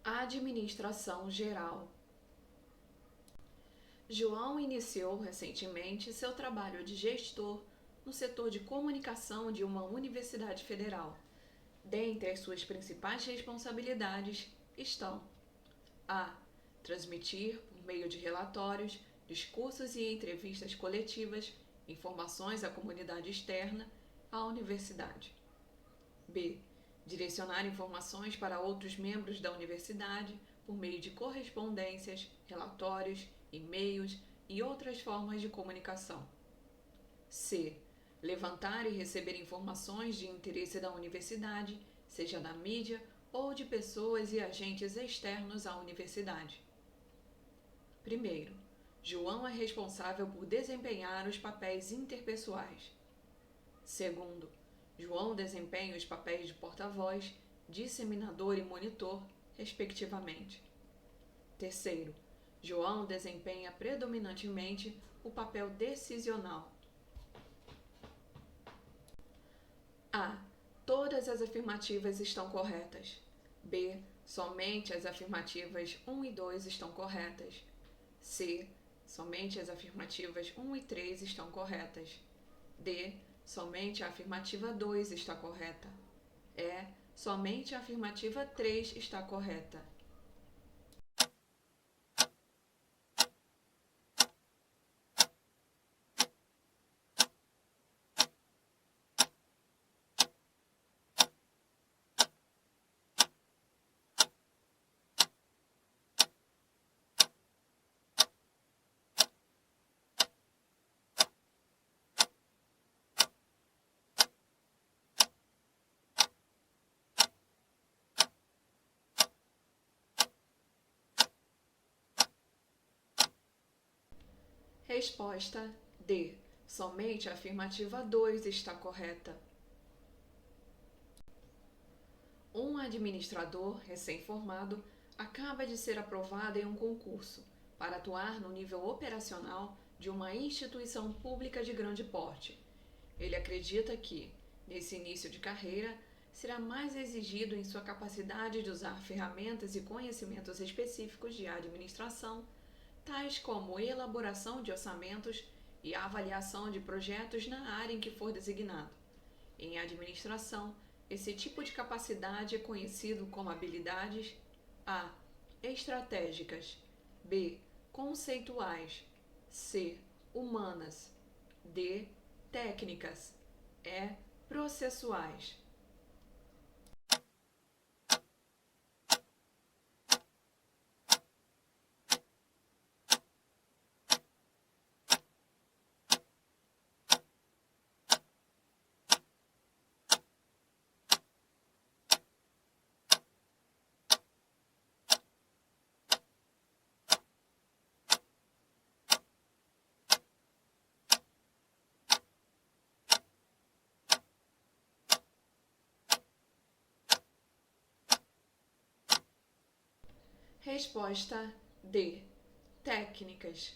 Administração geral. João iniciou recentemente seu trabalho de gestor no setor de comunicação de uma universidade federal. Dentre as suas principais responsabilidades estão: a. Transmitir, por meio de relatórios, discursos e entrevistas coletivas, informações à comunidade externa à universidade. B. Direcionar informações para outros membros da universidade por meio de correspondências, relatórios, e-mails e outras formas de comunicação. C. Levantar e receber informações de interesse da universidade, seja da mídia ou de pessoas e agentes externos à universidade. Primeiro, João é responsável por desempenhar os papéis interpessoais. Segundo, João desempenha os papéis de porta-voz, disseminador e monitor, respectivamente. Terceiro, João desempenha predominantemente o papel decisional. A. Todas as afirmativas estão corretas. B. Somente as afirmativas 1 e 2 estão corretas. C. Somente as afirmativas 1 e 3 estão corretas. D. Somente a afirmativa 2 está correta. E. Somente a afirmativa 3 está correta. Resposta D. Somente a afirmativa 2 está correta. Um administrador recém-formado acaba de ser aprovado em um concurso para atuar no nível operacional de uma instituição pública de grande porte. Ele acredita que, nesse início de carreira, será mais exigido em sua capacidade de usar ferramentas e conhecimentos específicos de administração, tais como elaboração de orçamentos e avaliação de projetos na área em que for designado. Em administração, esse tipo de capacidade é conhecido como habilidades A. Estratégicas, B. Conceituais, C. Humanas, D. Técnicas, E. Processuais. Resposta D. Técnicas.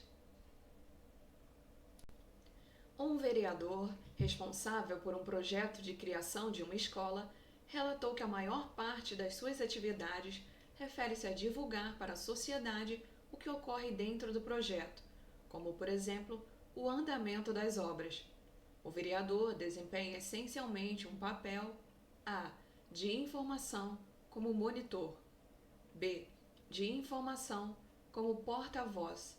Um vereador, responsável por um projeto de criação de uma escola, relatou que a maior parte das suas atividades refere-se a divulgar para a sociedade o que ocorre dentro do projeto, como, por exemplo, o andamento das obras. O vereador desempenha essencialmente um papel A. De informação, como monitor. B. De informação, como porta-voz.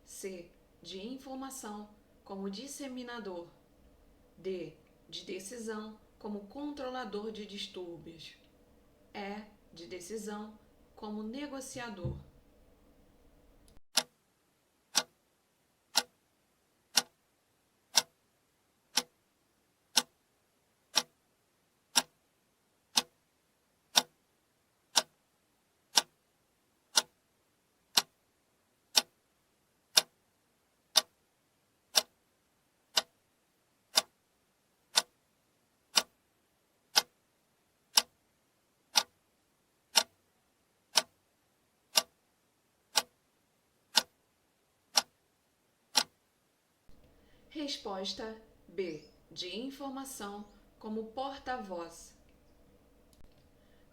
C. De informação, como disseminador. D. De decisão, como controlador de distúrbios. E. De decisão, como negociador. Resposta B. De informação, como porta-voz.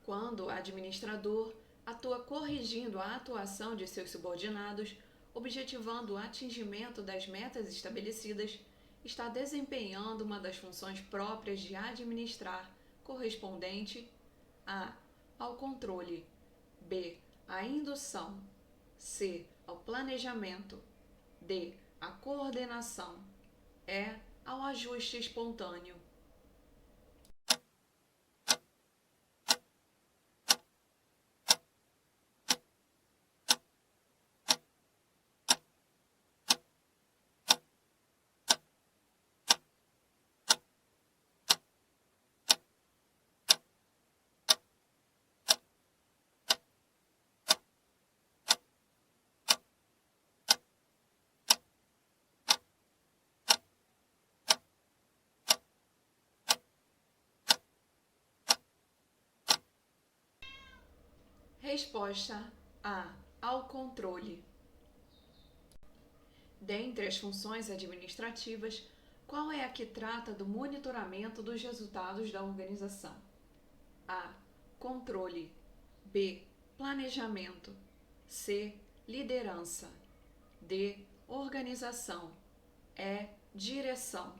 Quando administrador, atua corrigindo a atuação de seus subordinados, objetivando o atingimento das metas estabelecidas, está desempenhando uma das funções próprias de administrar, correspondente a. Ao controle, b. À indução, c. Ao planejamento, d. À coordenação, e. Ao ajuste espontâneo. Resposta A. Ao controle. Dentre as funções administrativas, qual é a que trata do monitoramento dos resultados da organização? A. Controle. B. Planejamento. C. Liderança. D. Organização. E. Direção.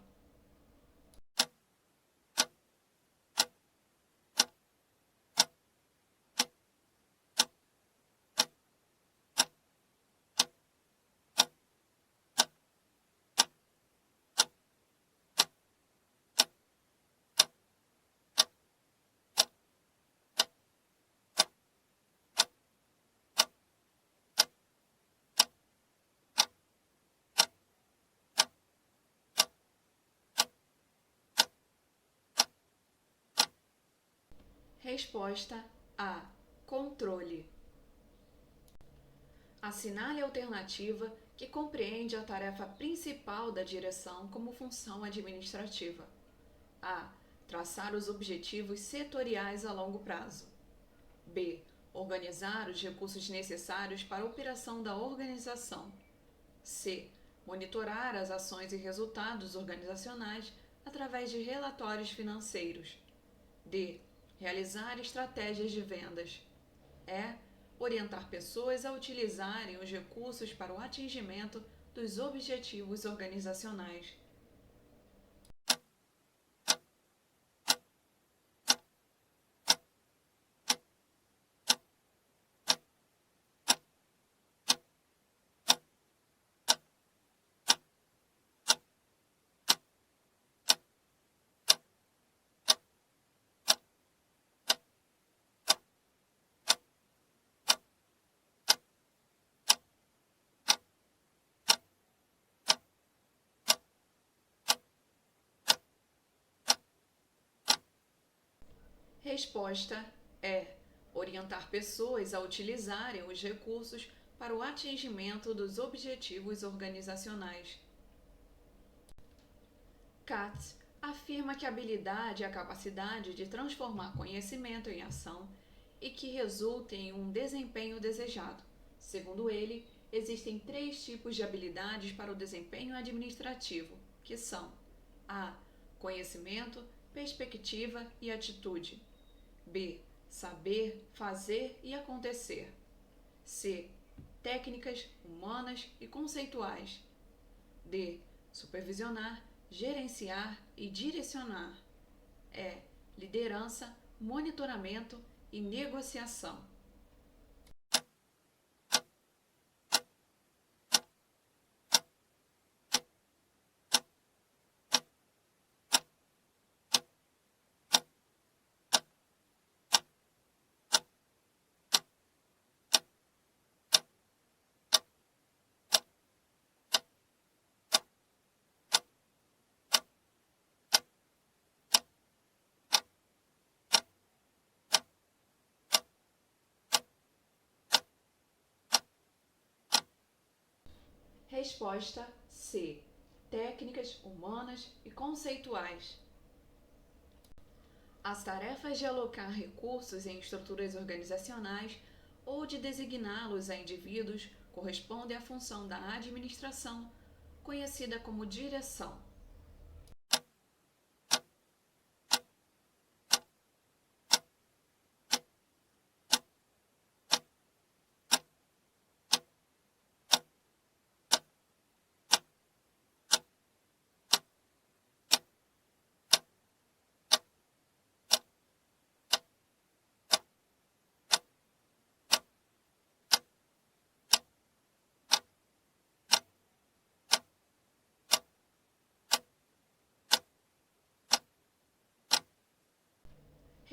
Resposta A. Controle. Assinale a alternativa que compreende a tarefa principal da direção como função administrativa. A. Traçar os objetivos setoriais a longo prazo. B. Organizar os recursos necessários para a operação da organização. C. Monitorar as ações e resultados organizacionais através de relatórios financeiros. D. Realizar estratégias de vendas. E. Orientar pessoas a utilizarem os recursos para o atingimento dos objetivos organizacionais. Resposta é orientar pessoas a utilizarem os recursos para o atingimento dos objetivos organizacionais. Katz afirma que a habilidade é a capacidade de transformar conhecimento em ação e que resulte em um desempenho desejado. Segundo ele, existem 3 tipos de habilidades para o desempenho administrativo, que são a. Conhecimento, perspectiva e atitude. B. Saber, fazer e acontecer. C. Técnicas humanas e conceituais. D. Supervisionar, gerenciar e direcionar. E. Liderança, monitoramento e negociação. Resposta C. Técnicas humanas e conceituais. As tarefas de alocar recursos em estruturas organizacionais ou de designá-los a indivíduos correspondem à função da administração, conhecida como direção.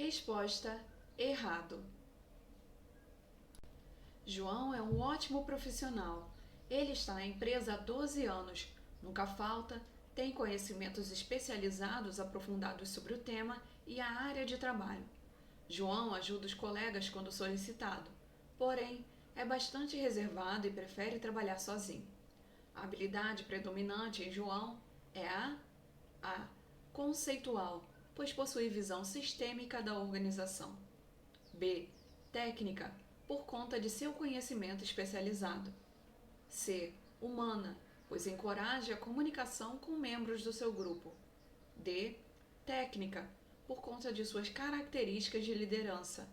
Resposta: errado. João é um ótimo profissional. Ele está na empresa há 12 anos. Nunca falta, tem conhecimentos especializados aprofundados sobre o tema e a área de trabalho. João ajuda os colegas quando solicitado, porém, é bastante reservado e prefere trabalhar sozinho. A habilidade predominante em João é a conceitual, pois possui visão sistêmica da organização. B. Técnica, por conta de seu conhecimento especializado. C. Humana, pois encoraja a comunicação com membros do seu grupo. D. Técnica, por conta de suas características de liderança.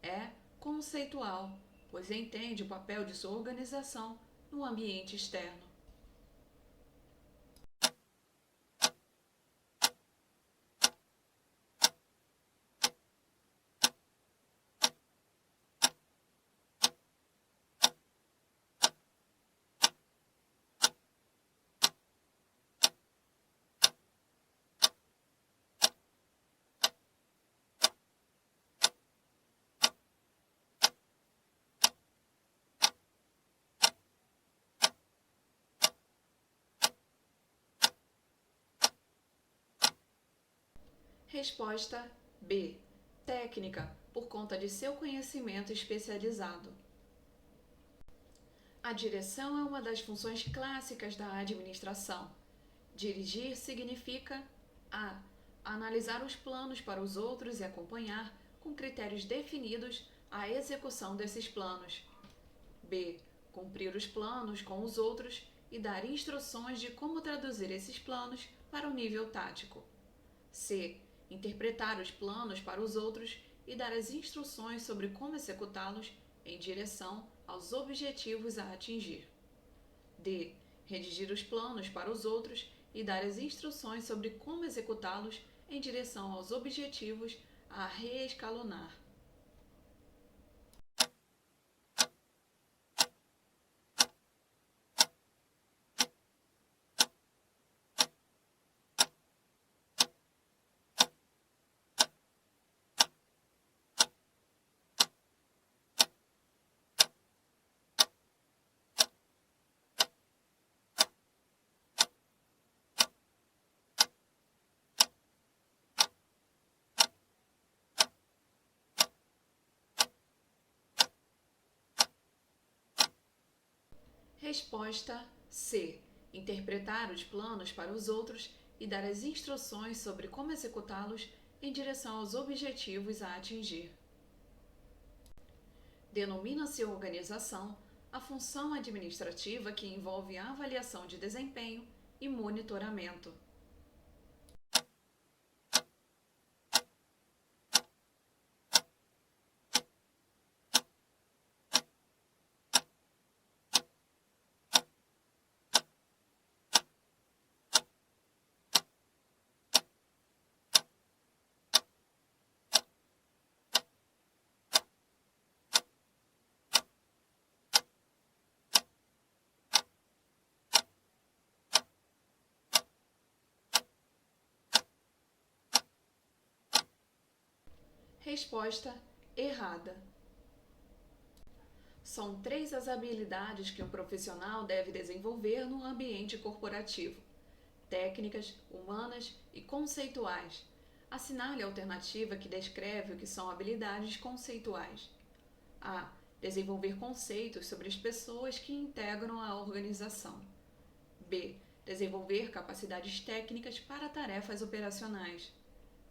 E. Conceitual, pois entende o papel de sua organização no ambiente externo. Resposta B. Técnica, por conta de seu conhecimento especializado. A direção é uma das funções clássicas da administração. Dirigir significa a. Analisar os planos para os outros e acompanhar, com critérios definidos, a execução desses planos. B. Cumprir os planos com os outros e dar instruções de como traduzir esses planos para o nível tático. C. Interpretar os planos para os outros e dar as instruções sobre como executá-los em direção aos objetivos a atingir. D. Redigir os planos para os outros e dar as instruções sobre como executá-los em direção aos objetivos a reescalonar. Resposta C. Interpretar os planos para os outros e dar as instruções sobre como executá-los em direção aos objetivos a atingir. Denomina-se organização a função administrativa que envolve a avaliação de desempenho e monitoramento. Resposta errada. São 3 as habilidades que um profissional deve desenvolver no ambiente corporativo: técnicas, humanas e conceituais. Assinale a alternativa que descreve o que são habilidades conceituais. A. Desenvolver conceitos sobre as pessoas que integram a organização. B. Desenvolver capacidades técnicas para tarefas operacionais.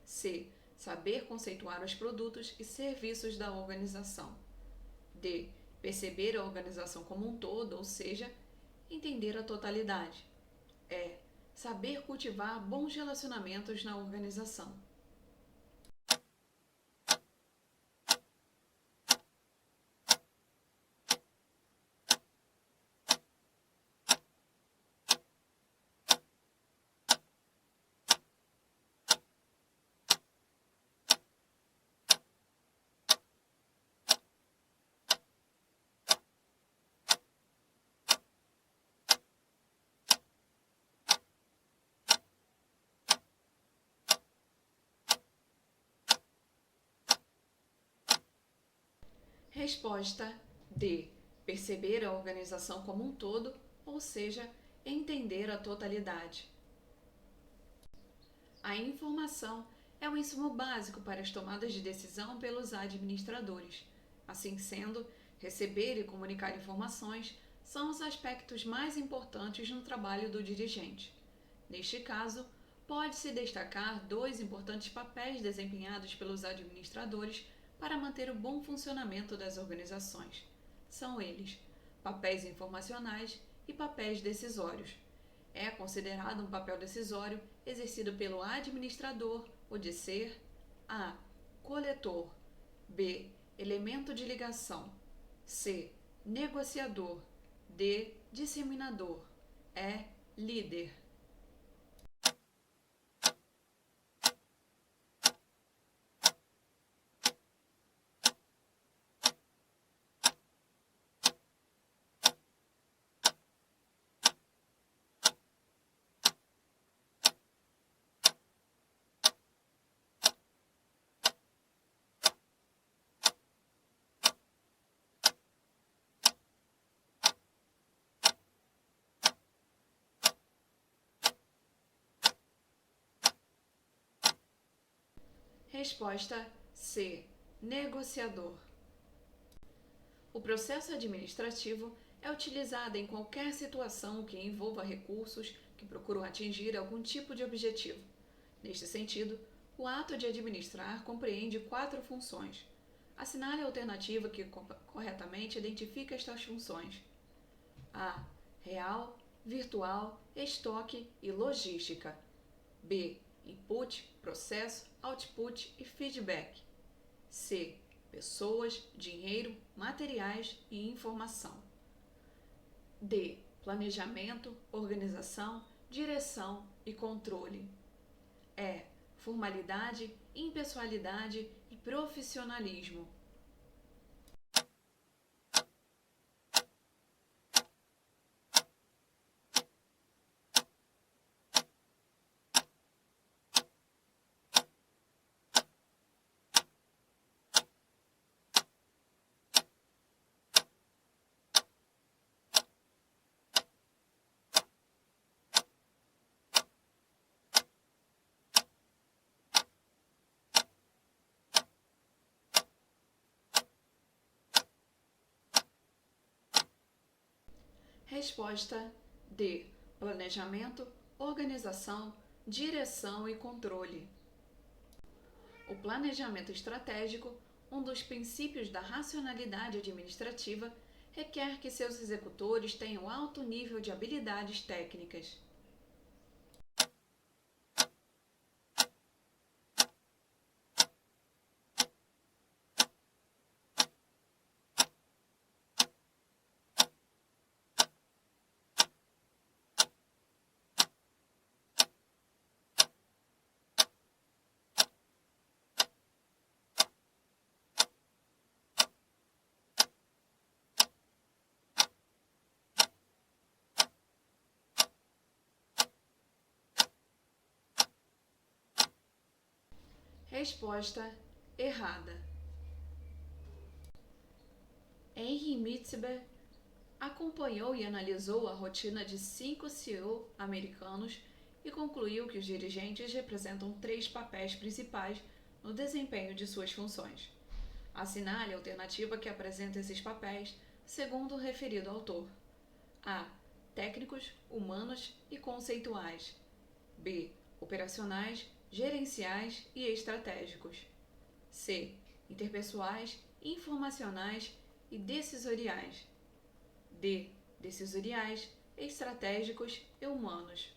C. Saber conceituar os produtos e serviços da organização. D. Perceber a organização como um todo, ou seja, entender a totalidade. E. Saber cultivar bons relacionamentos na organização. Resposta D. Perceber a organização como um todo, ou seja, entender a totalidade. A informação é o insumo básico para as tomadas de decisão pelos administradores. Assim sendo, receber e comunicar informações são os aspectos mais importantes no trabalho do dirigente. Neste caso, pode-se destacar dois importantes papéis desempenhados pelos administradores para manter o bom funcionamento das organizações. São eles: papéis informacionais e papéis decisórios. É considerado um papel decisório exercido pelo administrador o de ser a. Coletor, b. Elemento de ligação, c. Negociador, d. Disseminador, e. Líder. Resposta C. Negociador. O processo administrativo é utilizado em qualquer situação que envolva recursos que procuram atingir algum tipo de objetivo. Neste sentido, o ato de administrar compreende 4 funções. Assinale a alternativa que corretamente identifica estas funções: A. Real, virtual, estoque e logística. B. Input, processo, output e feedback. C. Pessoas, dinheiro, materiais e informação. D. Planejamento, organização, direção e controle. E. Formalidade, impessoalidade e profissionalismo. Resposta D. Planejamento, organização, direção e controle. O planejamento estratégico, um dos princípios da racionalidade administrativa, requer que seus executores tenham alto nível de habilidades técnicas. Resposta errada. Henry Mitzber acompanhou e analisou a rotina de 5 CEO americanos e concluiu que os dirigentes representam 3 papéis principais no desempenho de suas funções. Assinale a alternativa que apresenta esses papéis segundo o referido autor. A. Técnicos, humanos e conceituais. B. Operacionais, gerenciais e estratégicos. C. Interpessoais, informacionais e decisoriais. D. Decisoriais, estratégicos e humanos.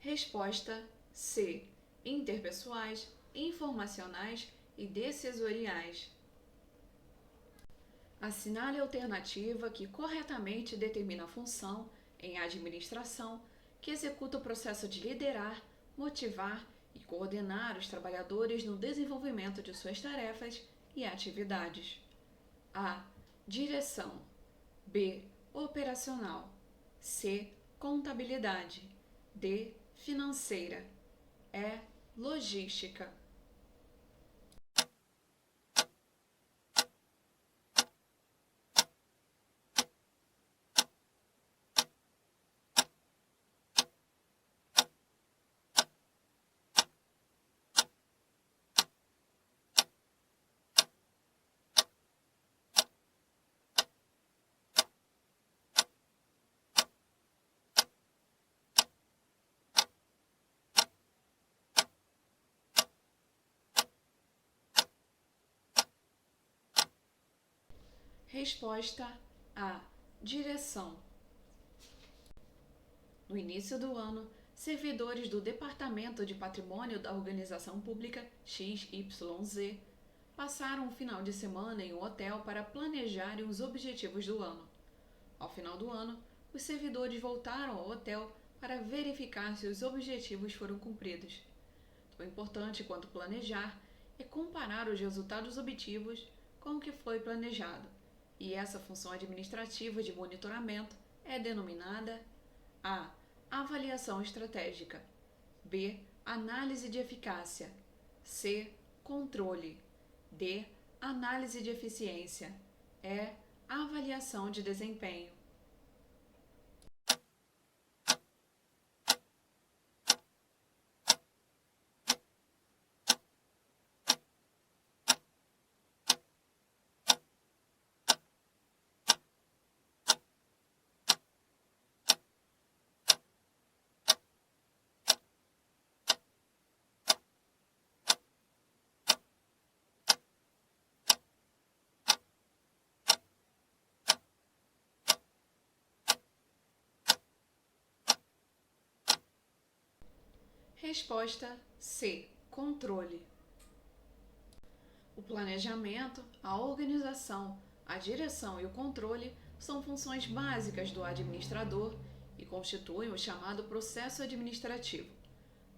Resposta C. Interpessoais, informacionais e decisoriais. Assinale a alternativa que corretamente determina a função em administração que executa o processo de liderar, motivar e coordenar os trabalhadores no desenvolvimento de suas tarefas e atividades. A. Direção. B. Operacional. C. Contabilidade. D. Financeira. E. Logística. Resposta A. Direção. No início do ano, servidores do Departamento de Patrimônio da Organização Pública XYZ passaram um final de semana em um hotel para planejarem os objetivos do ano. Ao final do ano, os servidores voltaram ao hotel para verificar se os objetivos foram cumpridos. Tão importante quanto planejar é comparar os resultados obtidos com o que foi planejado, e essa função administrativa de monitoramento é denominada A. Avaliação estratégica. B. Análise de eficácia. C. Controle. D. Análise de eficiência. E. Avaliação de desempenho. Resposta C. Controle. O planejamento, a organização, a direção e o controle são funções básicas do administrador e constituem o chamado processo administrativo.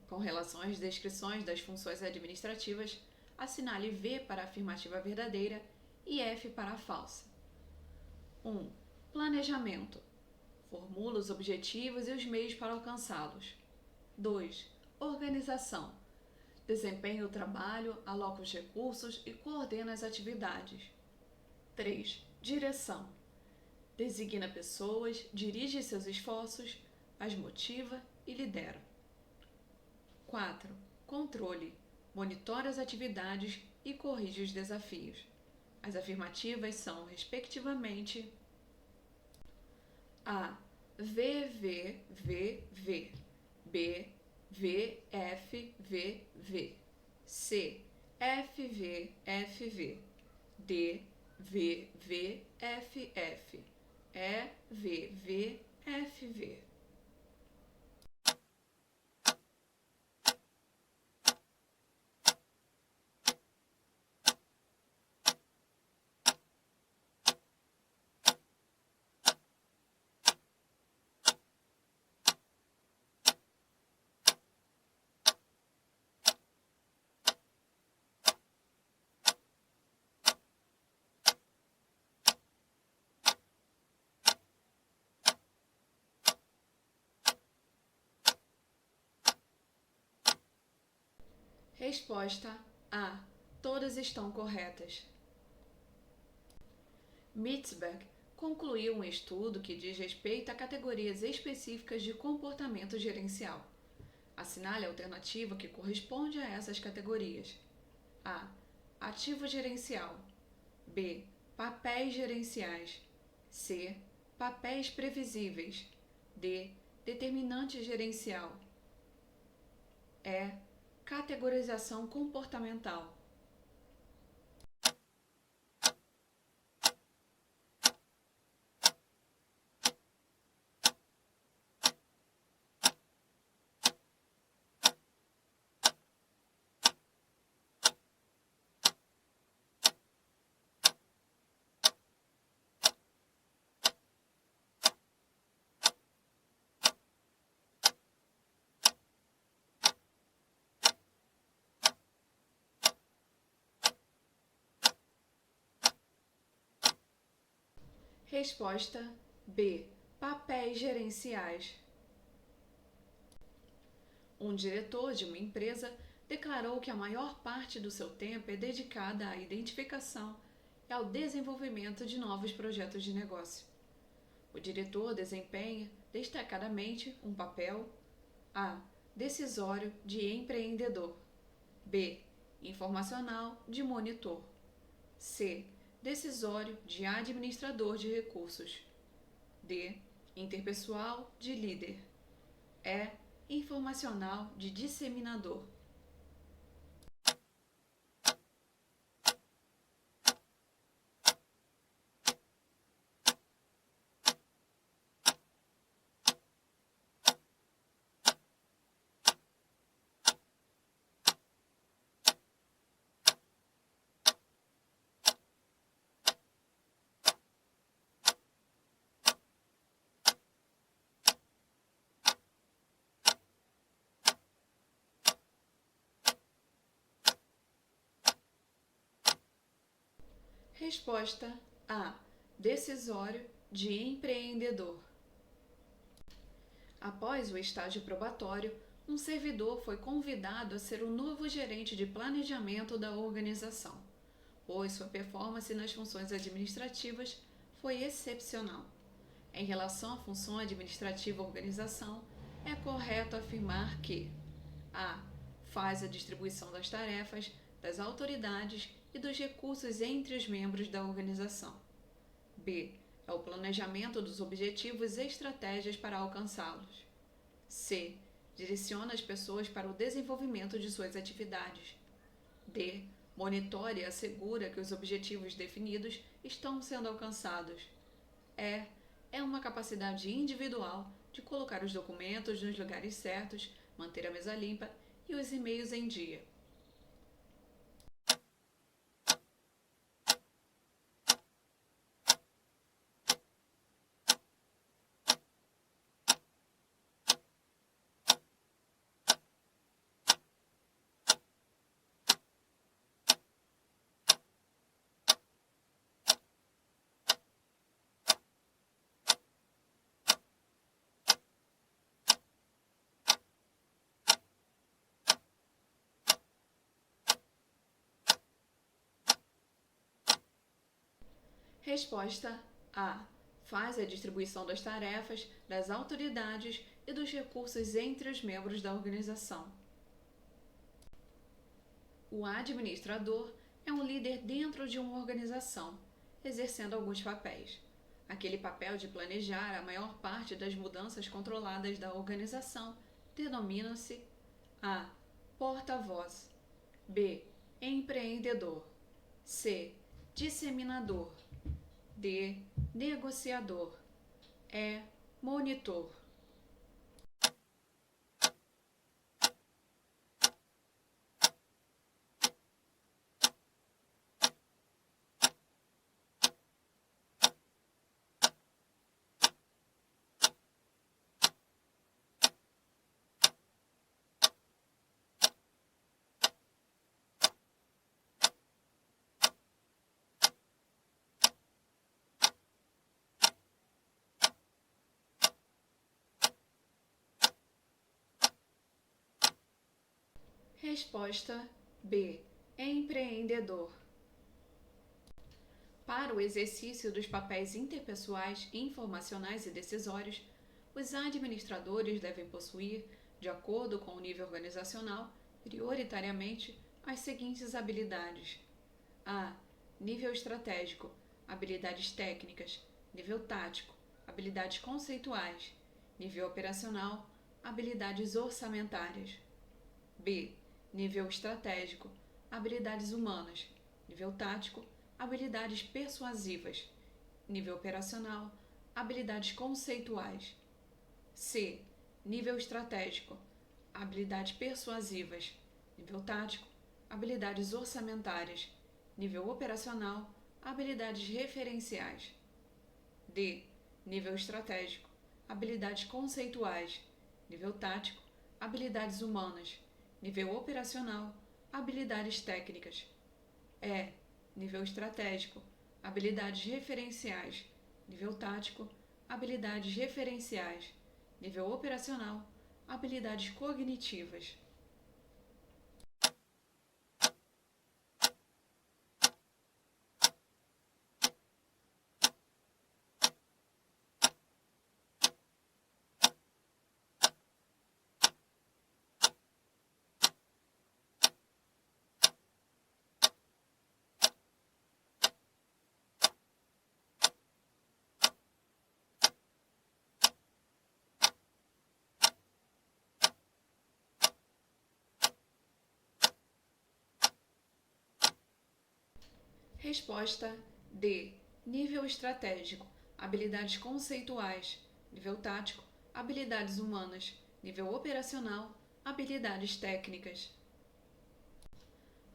Com relação às descrições das funções administrativas, assinale V para a afirmativa verdadeira e F para a falsa. 1. Planejamento. Formula os objetivos e os meios para alcançá-los. 2. Organização. Desempenha o trabalho, aloca os recursos e coordena as atividades. 3. Direção. Designa pessoas, dirige seus esforços, as motiva e lidera. 4. Controle. Monitora as atividades e corrige os desafios. As afirmativas são, respectivamente, A. VVVV. B. VFVV. C. FVFV. D. VVFF. E. VVFV. Resposta A. Todas estão corretas. Mitzberg concluiu um estudo que diz respeito a categorias específicas de comportamento gerencial. Assinale a alternativa que corresponde a essas categorias. A. Ativo gerencial. B. Papéis gerenciais. C. Papéis previsíveis. D. Determinante gerencial. E. Categorização comportamental. Resposta B. Papéis gerenciais. Um diretor de uma empresa declarou que a maior parte do seu tempo é dedicada à identificação e ao desenvolvimento de novos projetos de negócio. O diretor desempenha destacadamente um papel A. Decisório de empreendedor. B. Informacional de monitor. C. Decisório de administrador de recursos. D. Interpessoal de líder. E. Informacional de disseminador. Resposta A. Decisório de empreendedor. Após o estágio probatório, um servidor foi convidado a ser o novo gerente de planejamento da organização, pois sua performance nas funções administrativas foi excepcional. Em relação à função administrativa organização, é correto afirmar que A. Faz a distribuição das tarefas, das autoridades e dos recursos entre os membros da organização. B. É o planejamento dos objetivos e estratégias para alcançá-los. C. Direciona as pessoas para o desenvolvimento de suas atividades. D. Monitora e assegura que os objetivos definidos estão sendo alcançados. E. É uma capacidade individual de colocar os documentos nos lugares certos, manter a mesa limpa e os e-mails em dia. Resposta A. Faz a distribuição das tarefas, das autoridades e dos recursos entre os membros da organização. O administrador é um líder dentro de uma organização, exercendo alguns papéis. Aquele papel de planejar a maior parte das mudanças controladas da organização denomina-se A. Porta-voz. B. Empreendedor. C. Disseminador. D. Negociador. E. Monitor. Resposta B. Empreendedor. Para o exercício dos papéis interpessoais, informacionais e decisórios, os administradores devem possuir, de acordo com o nível organizacional, prioritariamente as seguintes habilidades: A. Nível estratégico, habilidades técnicas; nível tático, habilidades conceituais; nível operacional, habilidades orçamentárias. B. Nível estratégico, habilidades humanas; nível tático, habilidades persuasivas; nível operacional, habilidades conceituais. C. Nível estratégico, habilidades persuasivas; nível tático, habilidades orçamentárias; nível operacional, habilidades referenciais. D. Nível estratégico, habilidades conceituais; nível tático, habilidades humanas; nível operacional, habilidades técnicas. E. Nível estratégico, habilidades referenciais; nível tático, habilidades referenciais, nível operacional, habilidades cognitivas. Resposta D. Nível estratégico, habilidades conceituais, nível tático, habilidades humanas, nível operacional, habilidades técnicas.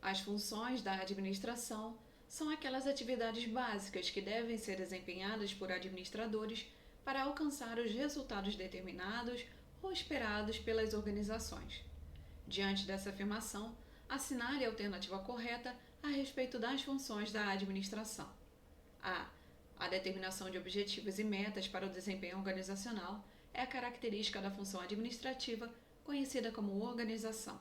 As funções da administração são aquelas atividades básicas que devem ser desempenhadas por administradores para alcançar os resultados determinados ou esperados pelas organizações. Diante dessa afirmação, assinale a alternativa correta a respeito das funções da administração. A. A determinação de objetivos e metas para o desempenho organizacional é a característica da função administrativa, conhecida como organização.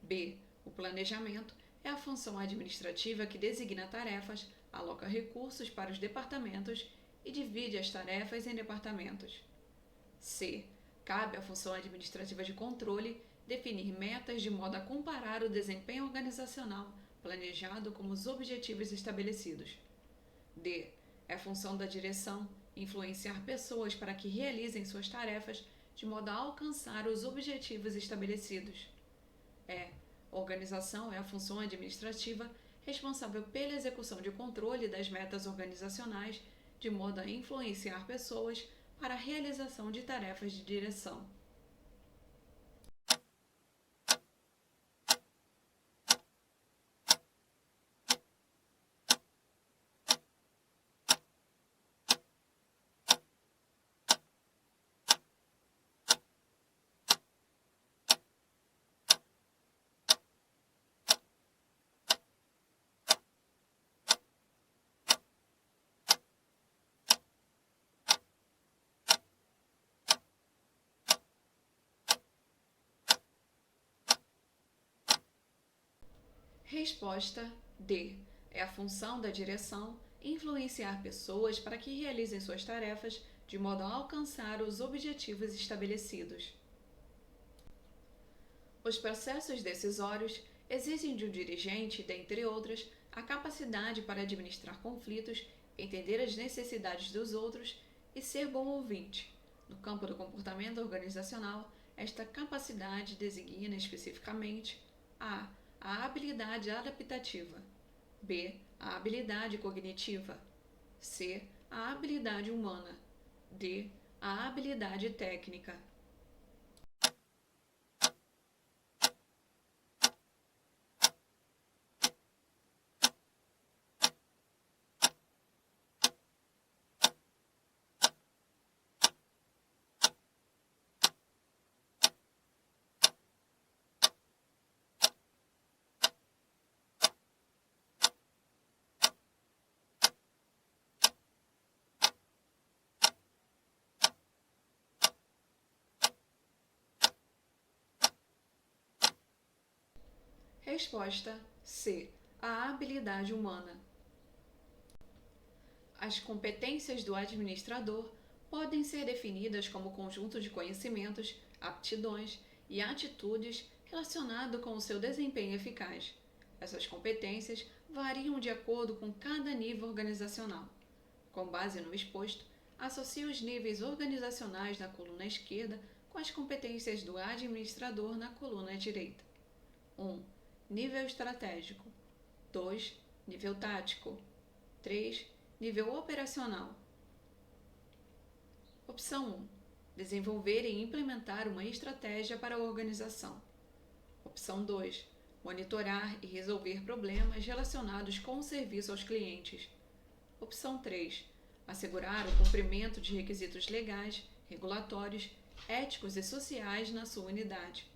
B. O planejamento é a função administrativa que designa tarefas, aloca recursos para os departamentos e divide as tarefas em departamentos. C. Cabe à função administrativa de controle definir metas de modo a comparar o desempenho organizacional planejado com os objetivos estabelecidos. D. É função da direção influenciar pessoas para que realizem suas tarefas de modo a alcançar os objetivos estabelecidos. E. Organização é a função administrativa responsável pela execução de controle das metas organizacionais de modo a influenciar pessoas para a realização de tarefas de direção. Resposta D. É a função da direção influenciar pessoas para que realizem suas tarefas de modo a alcançar os objetivos estabelecidos. Os processos decisórios exigem de um dirigente, dentre outras, a capacidade para administrar conflitos, entender as necessidades dos outros e ser bom ouvinte. No campo do comportamento organizacional, esta capacidade designa especificamente a habilidade adaptativa, b. A habilidade cognitiva, c. A habilidade humana, d. A habilidade técnica. Resposta C. A habilidade humana. As competências do administrador podem ser definidas como conjunto de conhecimentos, aptidões e atitudes relacionado com o seu desempenho eficaz. Essas competências variam de acordo com cada nível organizacional. Com base no exposto, associe os níveis organizacionais na coluna esquerda com as competências do administrador na coluna direita. 1. Nível estratégico. 2. Nível tático. 3. Nível operacional. Opção 1. Desenvolver e implementar uma estratégia para a organização. Opção 2. Monitorar e resolver problemas relacionados com o serviço aos clientes. Opção 3. Assegurar o cumprimento de requisitos legais, regulatórios, éticos e sociais na sua unidade.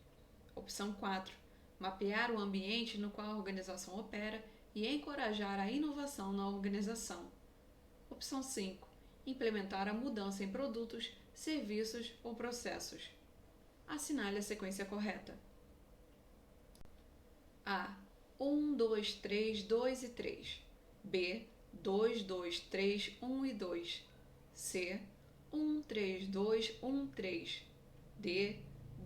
Opção 4. Mapear o ambiente no qual a organização opera e encorajar a inovação na organização. Opção 5. implementar a mudança em produtos, serviços ou processos. Assinale a sequência correta. A. 1, 2, 3, 2 e 3. B. 2, 2, 3, 1 e 2. C. 1, 3, 2, 1, 3. D.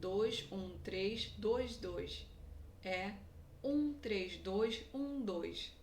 2, 1, 3, 2, 2. E. 1, 3, 2, 1, 2.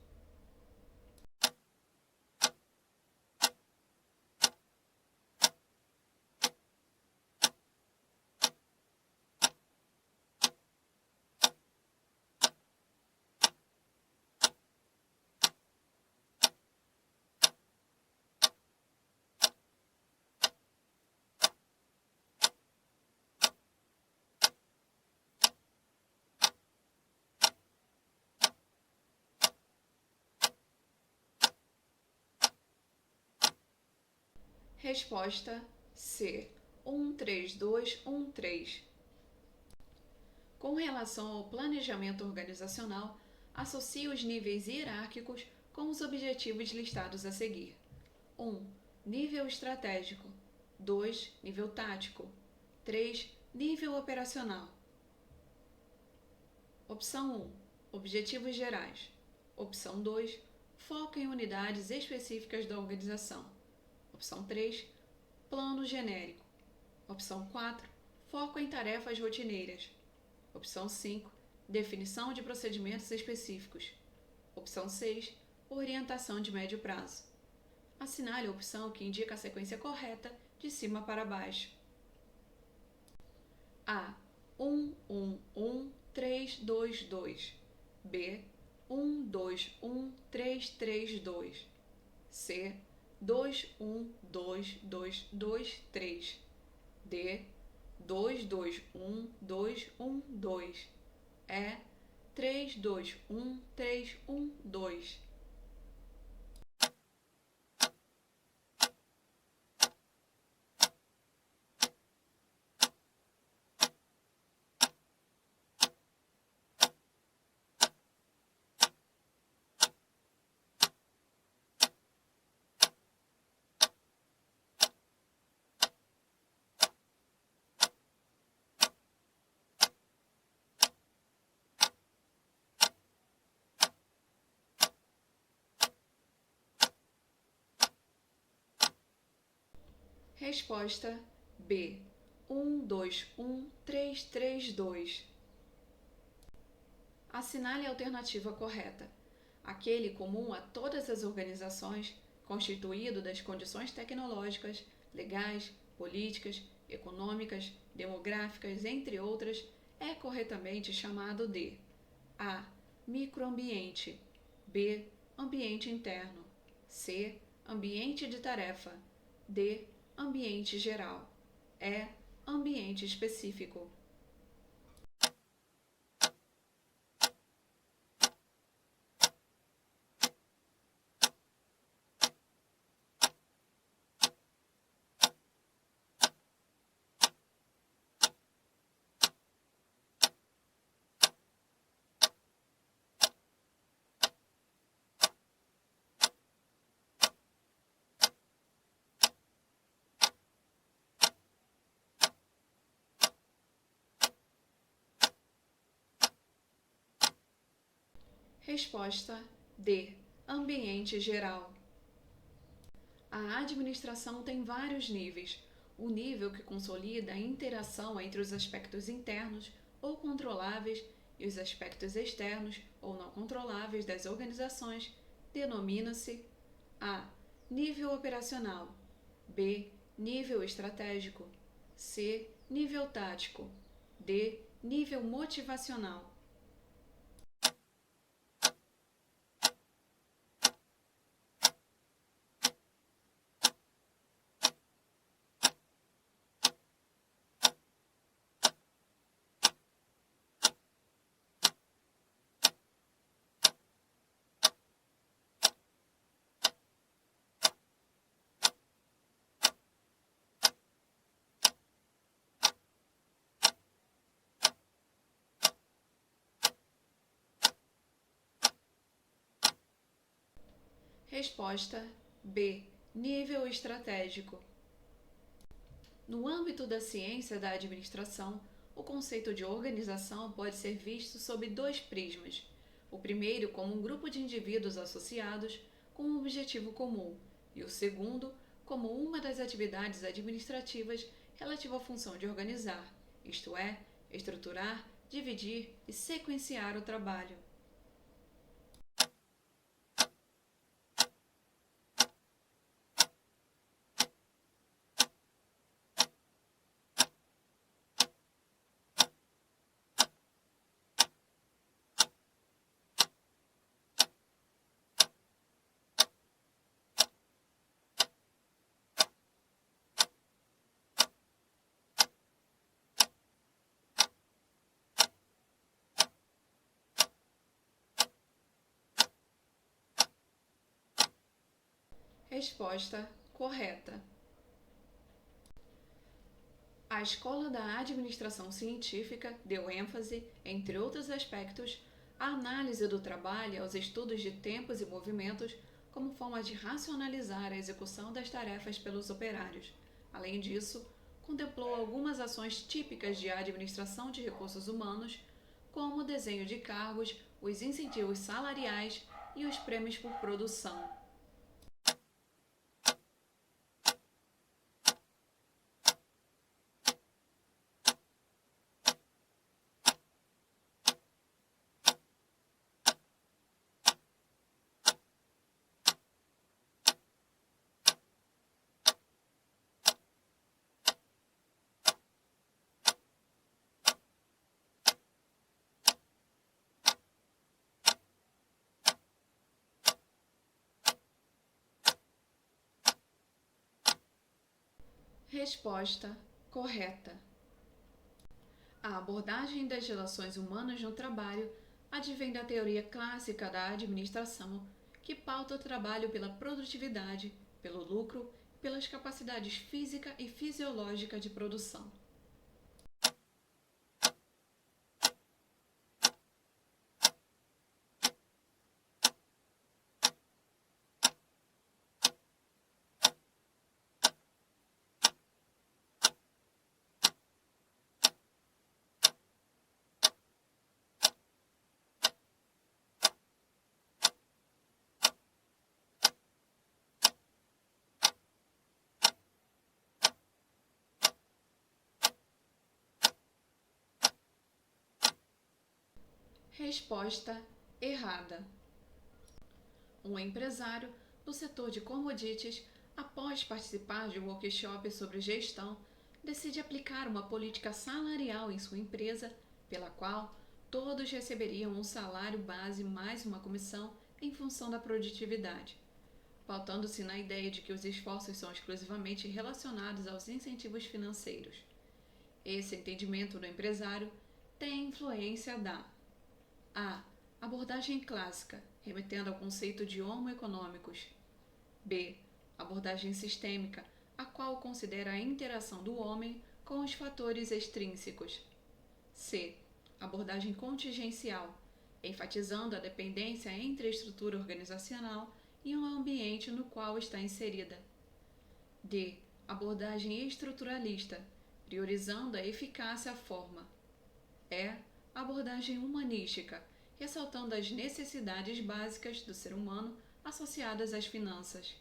Resposta C. 1, 3, 2, 1, 3. Com relação ao planejamento organizacional, associe os níveis hierárquicos com os objetivos listados a seguir. 1. Nível estratégico. 2. Nível tático. 3. Nível operacional. Opção 1. Objetivos gerais. Opção 2. Foco em unidades específicas da organização. Opção 3. Plano genérico. Opção 4. Foco em tarefas rotineiras. Opção 5. Definição de procedimentos específicos. Opção 6. Orientação de médio prazo. Assinale a opção que indica a sequência correta de cima para baixo. A. 1, 1, 1, 3, 2, 2. B. 1, 2, 1, 3, 3, 2. C. 2, 1, 2, 2, 2, 3. D. 2, 2, 1, 2, 1, 2. E. 3, 2, 1, 3, 1, 2. Resposta B. 1, 2, 1, 3, 3, 2. Assinale a alternativa correta. Aquele comum a todas as organizações, constituído das condições tecnológicas, legais, políticas, econômicas, demográficas, entre outras, é corretamente chamado de A. Microambiente. B. Ambiente interno. C. Ambiente de tarefa. D. Ambiente geral. E. Ambiente específico. Resposta D. Ambiente geral. A administração tem vários níveis. O nível que consolida a interação entre os aspectos internos ou controláveis e os aspectos externos ou não controláveis das organizações denomina-se A. Nível operacional. B. Nível estratégico. C. Nível tático. D. Nível motivacional. Resposta B. Nível estratégico. No âmbito da ciência da administração, o conceito de organização pode ser visto sob dois prismas. O primeiro como um grupo de indivíduos associados com um objetivo comum, e o segundo como uma das atividades administrativas relativa à função de organizar, isto é, estruturar, dividir e sequenciar o trabalho. Resposta correta. A Escola da Administração Científica deu ênfase, entre outros aspectos, à análise do trabalho e aos estudos de tempos e movimentos como forma de racionalizar a execução das tarefas pelos operários. Além disso, contemplou algumas ações típicas de administração de recursos humanos, como o desenho de cargos, os incentivos salariais e os prêmios por produção. Resposta correta. A abordagem das relações humanas no trabalho advém da teoria clássica da administração, que pauta o trabalho pela produtividade, pelo lucro e pelas capacidades física e fisiológica de produção. Resposta errada. Um empresário do setor de commodities, após participar de um workshop sobre gestão, decide aplicar uma política salarial em sua empresa, pela qual todos receberiam um salário base mais uma comissão em função da produtividade, pautando-se na ideia de que os esforços são exclusivamente relacionados aos incentivos financeiros. Esse entendimento do empresário tem influência da A. Abordagem clássica, remetendo ao conceito de homo econômicos. B. Abordagem sistêmica, a qual considera a interação do homem com os fatores extrínsecos. C. Abordagem contingencial, enfatizando a dependência entre a estrutura organizacional e o ambiente no qual está inserida. D. Abordagem estruturalista, priorizando a eficácia à forma. E. Abordagem humanística, ressaltando as necessidades básicas do ser humano associadas às finanças.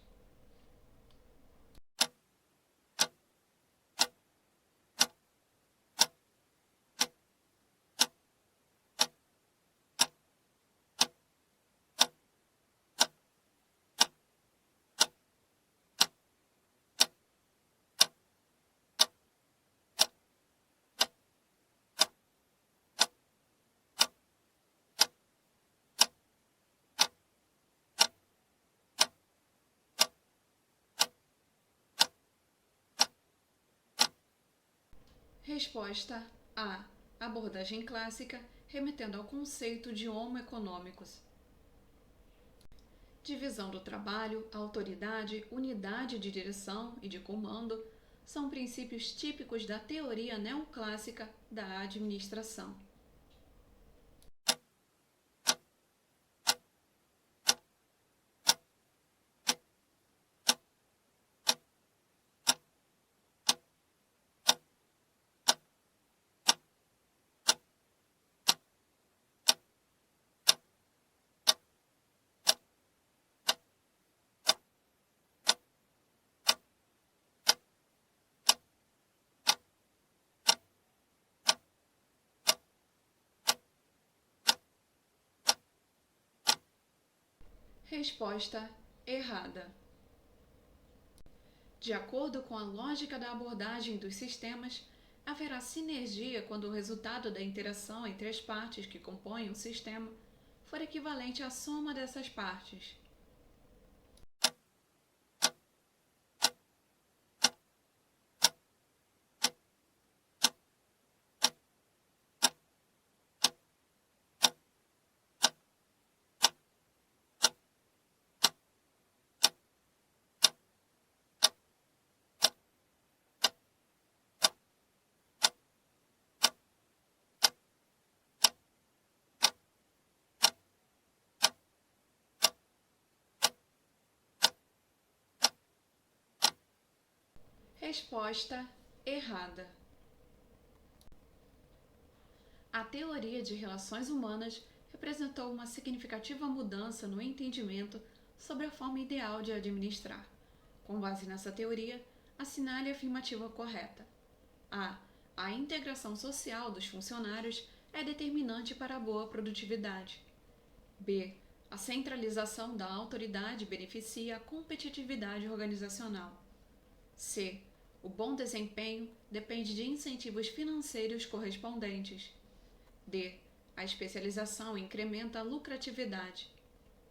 Resposta A. Abordagem clássica, remetendo ao conceito de homo econômicos. Divisão do trabalho, autoridade, unidade de direção e de comando são princípios típicos da teoria neoclássica da administração. Resposta errada. De acordo com a lógica da abordagem dos sistemas, haverá sinergia quando o resultado da interação entre as partes que compõem um sistema for equivalente à soma dessas partes. Resposta errada. A teoria de relações humanas representou uma significativa mudança no entendimento sobre a forma ideal de administrar. Com base nessa teoria, assinale a afirmativa correta. A. A integração social dos funcionários é determinante para a boa produtividade. B. A centralização da autoridade beneficia a competitividade organizacional. C. O bom desempenho depende de incentivos financeiros correspondentes. D. A especialização incrementa a lucratividade.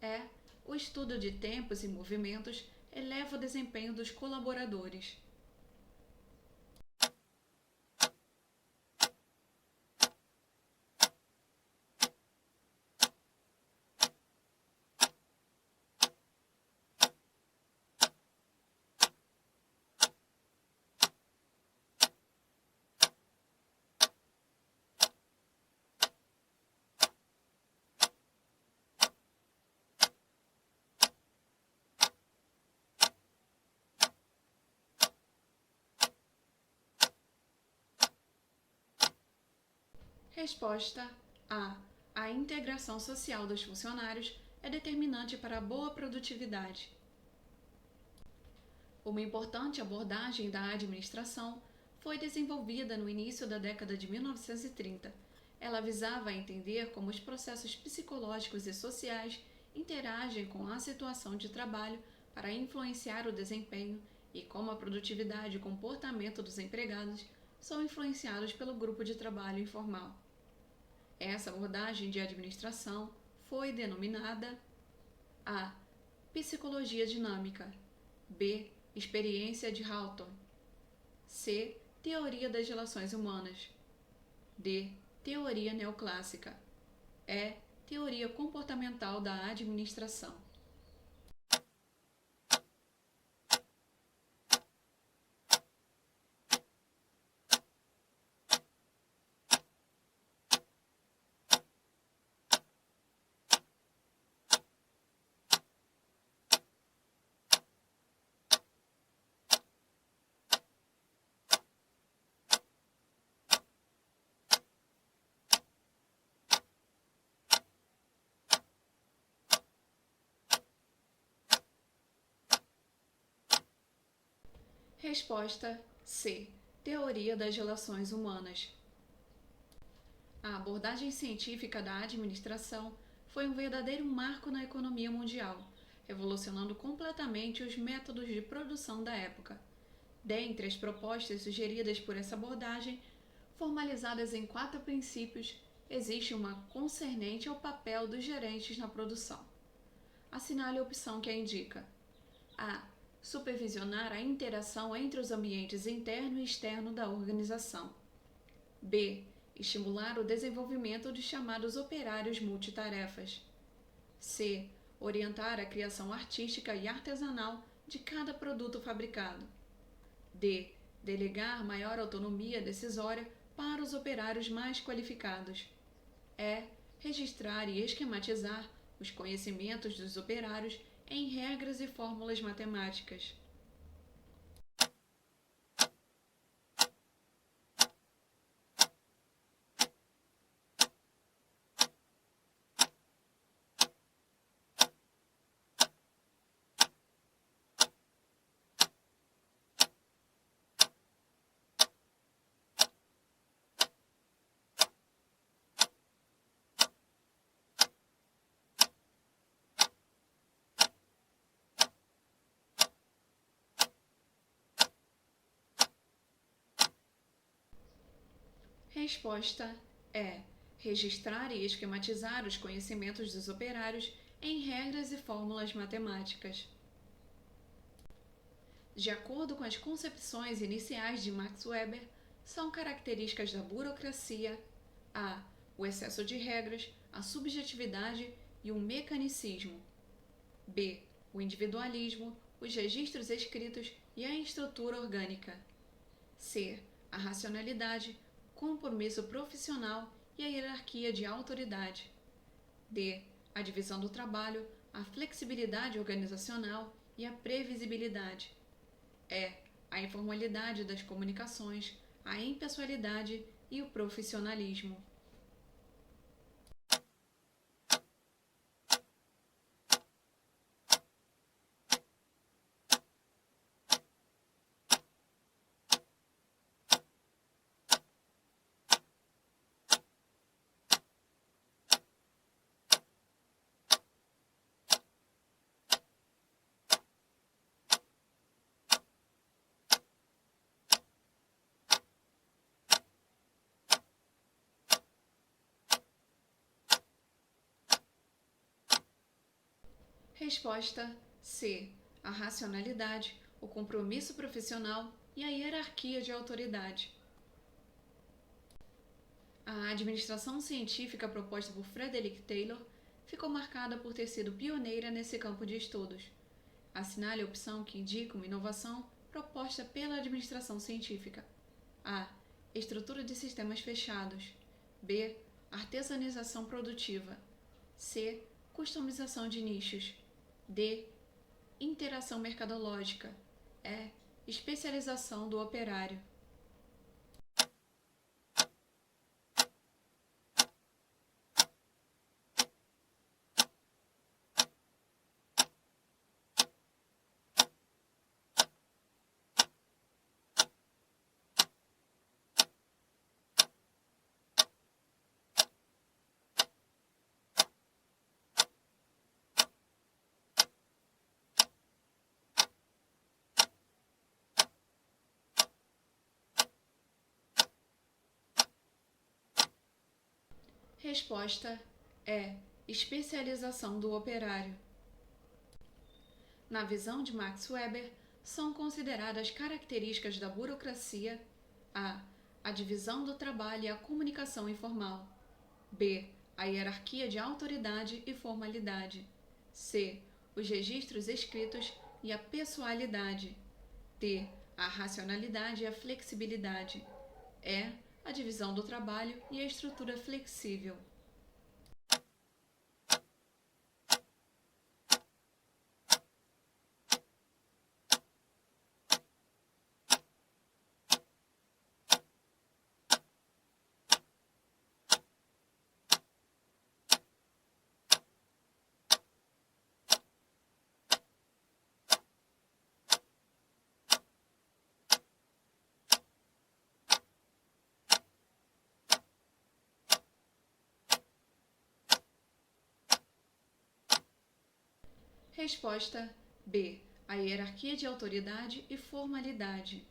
E. O estudo de tempos e movimentos eleva o desempenho dos colaboradores. Resposta A. A integração social dos funcionários é determinante para a boa produtividade. Uma importante abordagem da administração foi desenvolvida no início da década de 1930. Ela visava entender como os processos psicológicos e sociais interagem com a situação de trabalho para influenciar o desempenho e como a produtividade e o comportamento dos empregados são influenciados pelo grupo de trabalho informal. Essa abordagem de administração foi denominada A. Psicologia dinâmica, B. Experiência de Hawthorne, C. Teoria das relações humanas, D. Teoria neoclássica, E. Teoria comportamental da administração. Resposta C. Teoria das relações humanas. A abordagem científica da administração foi um verdadeiro marco na economia mundial, revolucionando completamente os métodos de produção da época. Dentre as propostas sugeridas por essa abordagem, formalizadas em 4 princípios, existe uma concernente ao papel dos gerentes na produção. Assinale a opção que a indica. A. Supervisionar a interação entre os ambientes interno e externo da organização. B. Estimular o desenvolvimento de chamados operários multitarefas. C. Orientar a criação artística e artesanal de cada produto fabricado. D. Delegar maior autonomia decisória para os operários mais qualificados. E. Registrar e esquematizar os conhecimentos dos operários em regras e fórmulas matemáticas. Resposta é registrar e esquematizar os conhecimentos dos operários em regras e fórmulas matemáticas. De acordo com as concepções iniciais de Max Weber, são características da burocracia a. o excesso de regras, a subjetividade e o mecanicismo. B. o individualismo, os registros escritos e a estrutura orgânica. C. a racionalidade, o compromisso profissional e a hierarquia de autoridade. D. a divisão do trabalho, a flexibilidade organizacional e a previsibilidade. E. a informalidade das comunicações, a impessoalidade e o profissionalismo. Resposta C. A racionalidade, o compromisso profissional e a hierarquia de autoridade. A administração científica proposta por Frederick Taylor ficou marcada por ter sido pioneira nesse campo de estudos. Assinale a opção que indica uma inovação proposta pela administração científica. A. Estrutura de sistemas fechados. B. Artesanização produtiva. C. Customização de nichos. D. Interação mercadológica. E. Especialização do operário. Resposta é especialização do operário. Na visão de Max Weber, são consideradas características da burocracia a divisão do trabalho e a comunicação informal. B. A hierarquia de autoridade e formalidade. C. Os registros escritos e a pessoalidade. D. A racionalidade e a flexibilidade. E. A divisão do trabalho e a estrutura flexível. Resposta B. A hierarquia de autoridade e formalidade.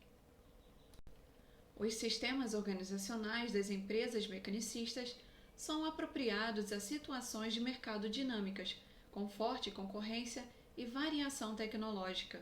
Os sistemas organizacionais das empresas mecanicistas são apropriados a situações de mercado dinâmicas, com forte concorrência e variação tecnológica.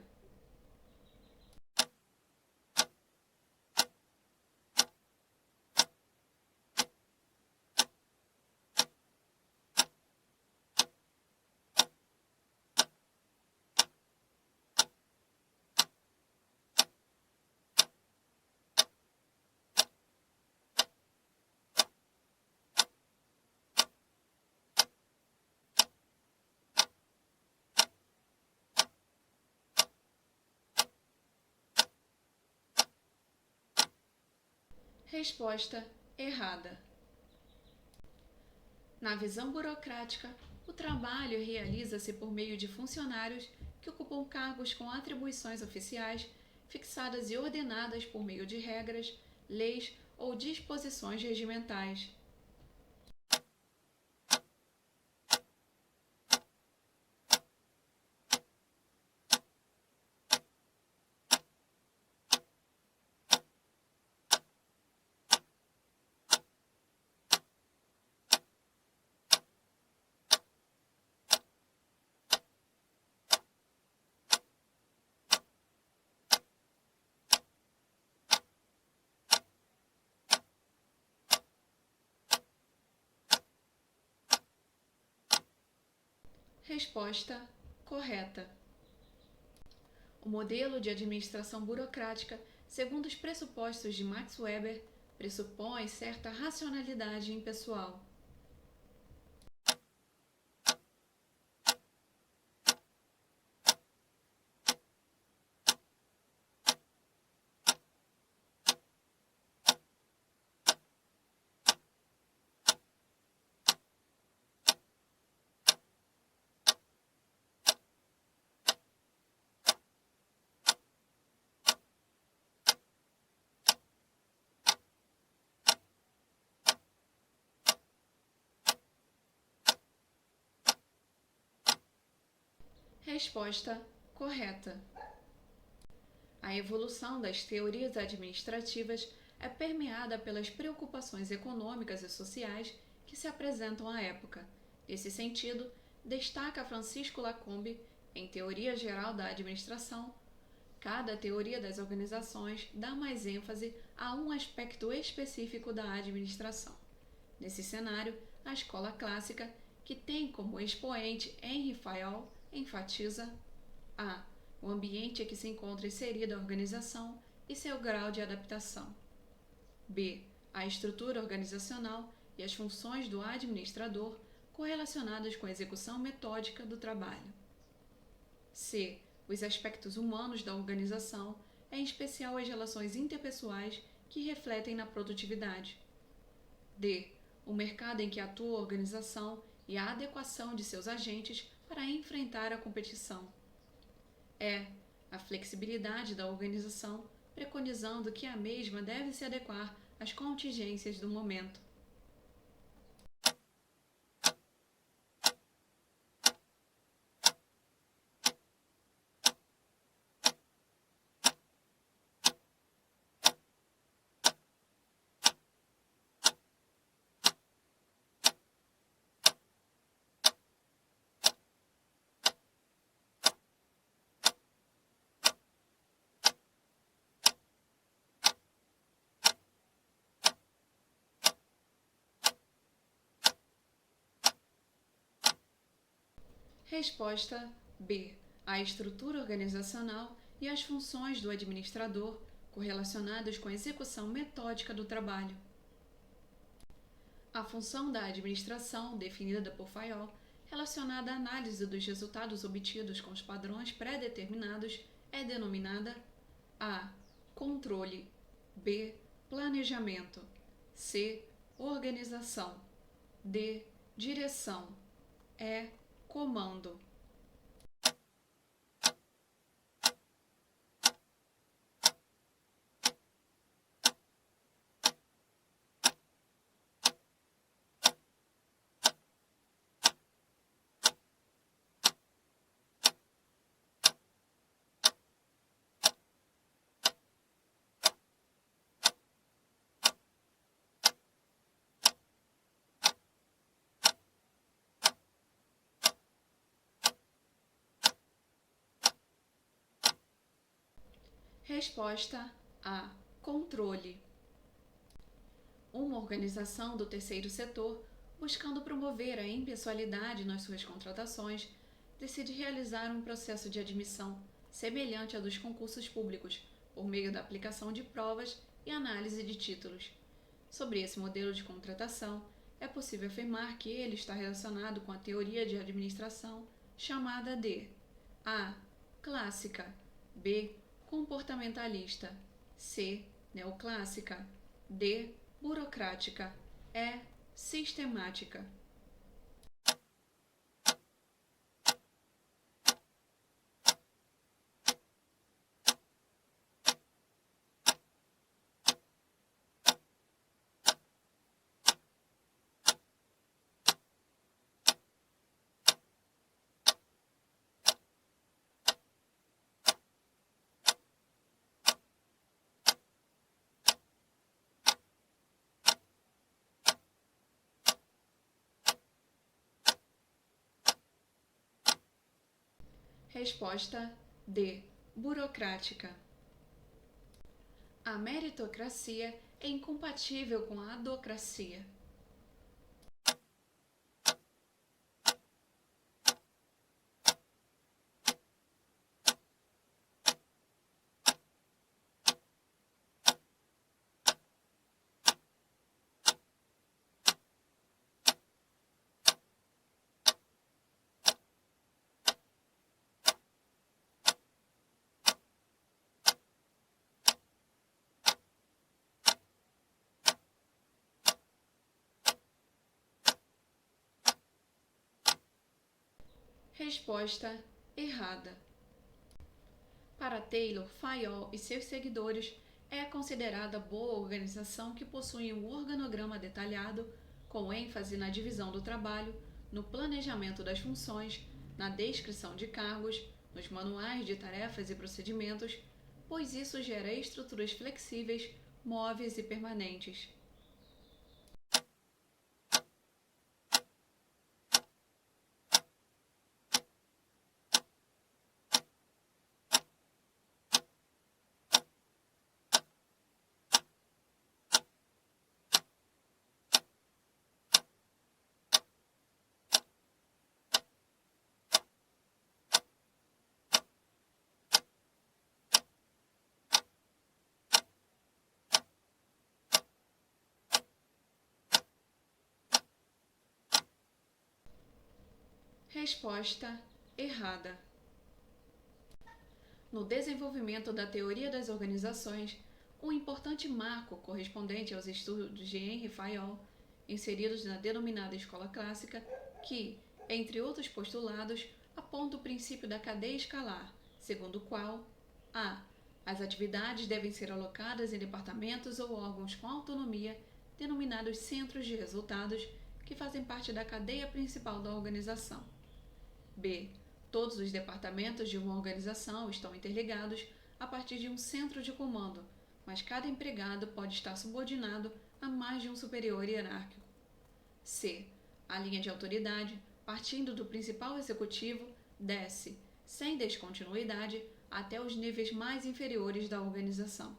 Resposta errada. Na visão burocrática, o trabalho realiza-se por meio de funcionários que ocupam cargos com atribuições oficiais fixadas e ordenadas por meio de regras, leis ou disposições regimentais. Resposta correta. O modelo de administração burocrática, segundo os pressupostos de Max Weber, pressupõe certa racionalidade impessoal. Resposta correta. A evolução das teorias administrativas é permeada pelas preocupações econômicas e sociais que se apresentam à época. Nesse sentido, destaca Francisco Lacombe, em Teoria Geral da Administração, cada teoria das organizações dá mais ênfase a um aspecto específico da administração. Nesse cenário, a escola clássica, que tem como expoente Henri Fayol, enfatiza a. O ambiente em que se encontra inserida a organização e seu grau de adaptação. B. A estrutura organizacional e as funções do administrador correlacionadas com a execução metódica do trabalho. C. Os aspectos humanos da organização, em especial as relações interpessoais que refletem na produtividade. D. O mercado em que atua a organização e a adequação de seus agentes para enfrentar a competição. E. A flexibilidade da organização, preconizando que a mesma deve se adequar às contingências do momento. Resposta B. A estrutura organizacional e as funções do administrador correlacionadas com a execução metódica do trabalho. A função da administração, definida por Fayol, relacionada à análise dos resultados obtidos com os padrões pré-determinados, é denominada A. Controle, B. Planejamento, C. Organização, D. Direção, E. Comando. Resposta A. Controle. Uma organização do terceiro setor, buscando promover a impessoalidade nas suas contratações, decide realizar um processo de admissão semelhante ao dos concursos públicos, por meio da aplicação de provas e análise de títulos. Sobre esse modelo de contratação, é possível afirmar que ele está relacionado com a teoria de administração chamada de A. Clássica, B. Comportamentalista, C. Neoclássica, D. Burocrática, E. Sistemática. Resposta D. Burocrática. A meritocracia é incompatível com a adocracia. Resposta errada. Para Taylor, Fayol e seus seguidores, é considerada boa organização que possui um organograma detalhado, com ênfase na divisão do trabalho, no planejamento das funções, na descrição de cargos, nos manuais de tarefas e procedimentos, pois isso gera estruturas flexíveis, móveis e permanentes. Resposta errada. No desenvolvimento da teoria das organizações, um importante marco correspondente aos estudos de Henri Fayol, inseridos na denominada escola clássica, que, entre outros postulados, aponta o princípio da cadeia escalar, segundo o qual a. As atividades devem ser alocadas em departamentos ou órgãos com autonomia, denominados centros de resultados, que fazem parte da cadeia principal da organização. B. Todos os departamentos de uma organização estão interligados a partir de um centro de comando, mas cada empregado pode estar subordinado a mais de um superior hierárquico. C. A linha de autoridade, partindo do principal executivo, desce, sem descontinuidade, até os níveis mais inferiores da organização.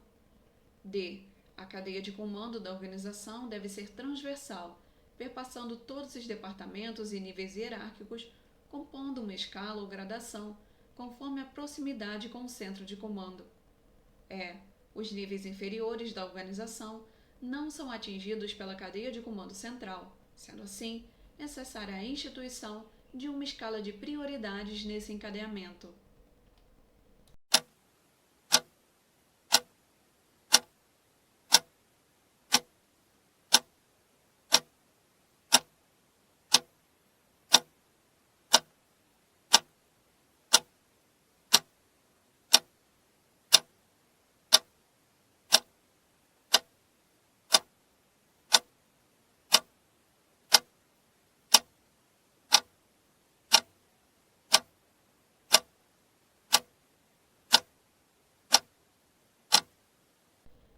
D. A cadeia de comando da organização deve ser transversal, perpassando todos os departamentos e níveis hierárquicos, compondo uma escala ou gradação, conforme a proximidade com o centro de comando. Os níveis inferiores da organização não são atingidos pela cadeia de comando central, sendo assim, necessária a instituição de uma escala de prioridades nesse encadeamento.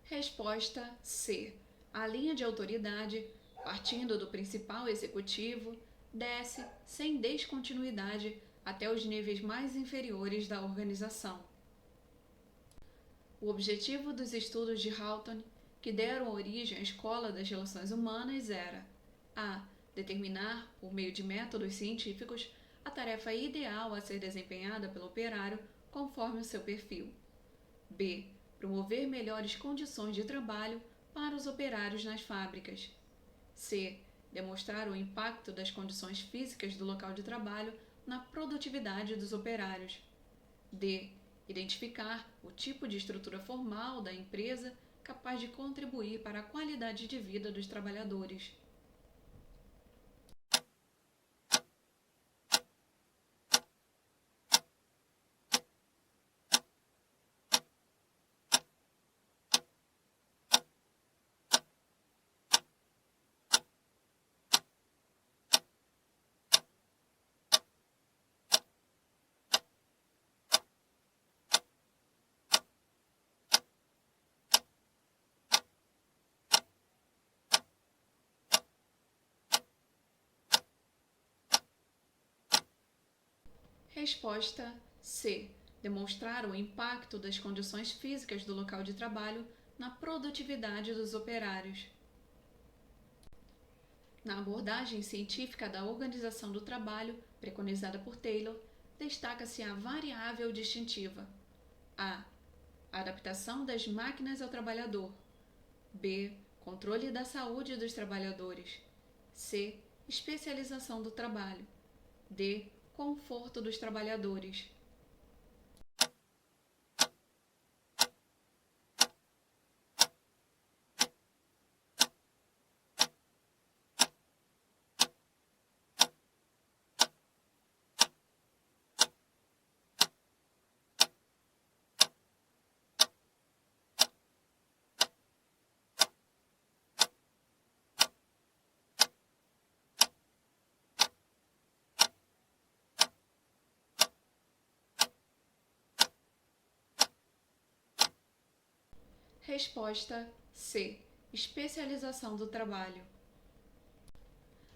Resposta C. A linha de autoridade, partindo do principal executivo, desce sem descontinuidade até os níveis mais inferiores da organização. O objetivo dos estudos de Hawthorne, que deram origem à Escola das Relações Humanas, era a. Determinar, por meio de métodos científicos, a tarefa ideal a ser desempenhada pelo operário conforme o seu perfil. B. Promover melhores condições de trabalho para os operários nas fábricas. C. Demonstrar o impacto das condições físicas do local de trabalho na produtividade dos operários. D. Identificar o tipo de estrutura formal da empresa capaz de contribuir para a qualidade de vida dos trabalhadores. Resposta C. Demonstrar o impacto das condições físicas do local de trabalho na produtividade dos operários. Na abordagem científica da organização do trabalho, preconizada por Taylor, destaca-se a variável distintiva. A. Adaptação das máquinas ao trabalhador. B. Controle da saúde dos trabalhadores. C. Especialização do trabalho. D. Conforto dos trabalhadores. Resposta C. Especialização do trabalho.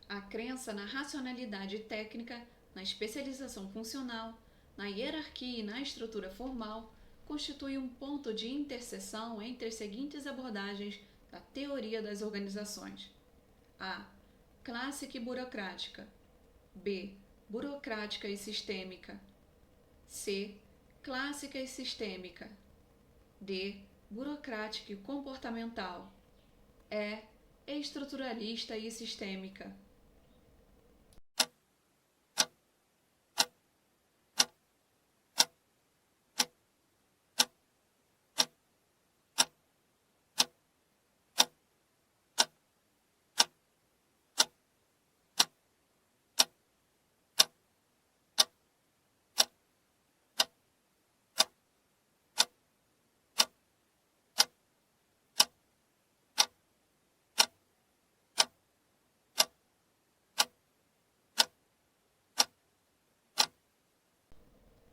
A crença na racionalidade técnica, na especialização funcional, na hierarquia e na estrutura formal constitui um ponto de interseção entre as seguintes abordagens da teoria das organizações: A. Clássica e burocrática. B. Burocrática e sistêmica. C. Clássica e sistêmica. D. Burocrática e comportamental. E. Estruturalista e sistêmica.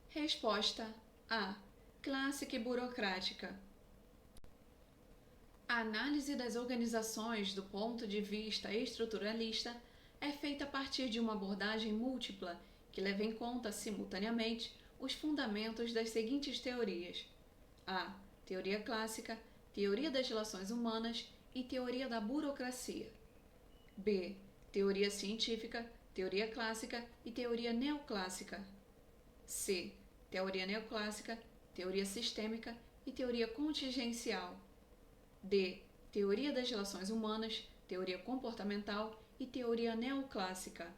Resposta A. Clássica e burocrática. A análise das organizações do ponto de vista estruturalista é feita a partir de uma abordagem múltipla que leva em conta, simultaneamente, os fundamentos das seguintes teorias: A. Teoria clássica, teoria das relações humanas e teoria da burocracia. B. Teoria científica, teoria clássica e teoria neoclássica. C. Teoria neoclássica, teoria sistêmica e teoria contingencial. D. Teoria das relações humanas, teoria comportamental e teoria neoclássica.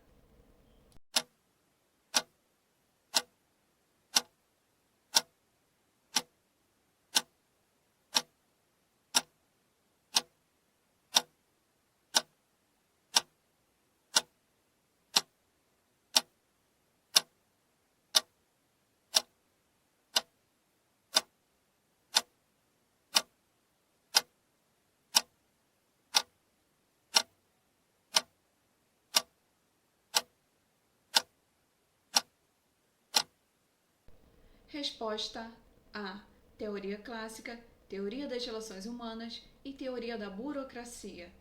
Resposta A. Teoria clássica, teoria das relações humanas e teoria da burocracia.